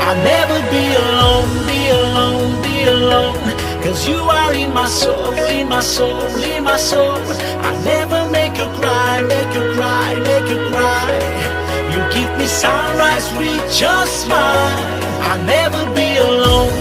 I'll never be alone, be alone, be alone. Cause you are in my soul, in my soul, in my soul. I'll never make you cry, make you cry, make you cry. You give me sunrise with your smile. I'll never be alone.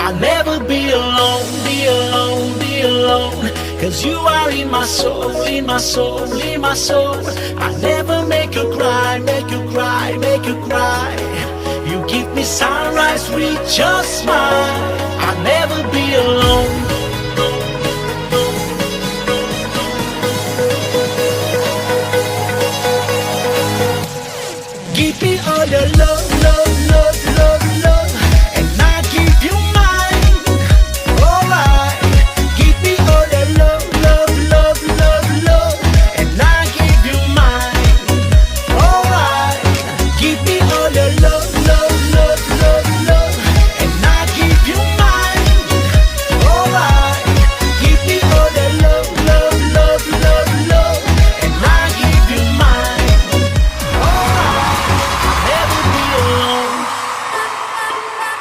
I'll never be alone, be alone, be alone. Cause you are in my soul, in my soul, in my soul. I'll never make you cry, make you cry, make you cry. You give me sunrise with your smile. I'll never be alone. Give me all your love, love, love, love, love, and I give you mine. Alright. Give me all your love, love, love, love, love, and I give you mine. Alright. Give me all your love, love, love, love, love, and I give you mine. Alright. Give me all your love, love, love, love, love, and I give you mine.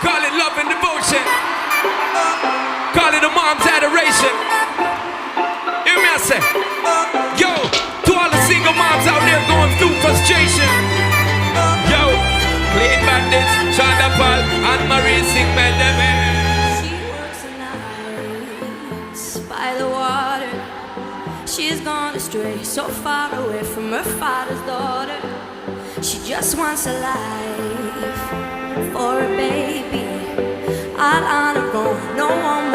Call it love and devotion. Call it a mom's adoration. Hear me, I say. Yo, to all the single moms out there going through frustration. Yo, Clean Bandits, Shonda Paul, and Marie sing Benjamin. She works the nights by the water. She's gone astray, so far away from her father's daughter. She just wants a life for a baby, all on her own, no one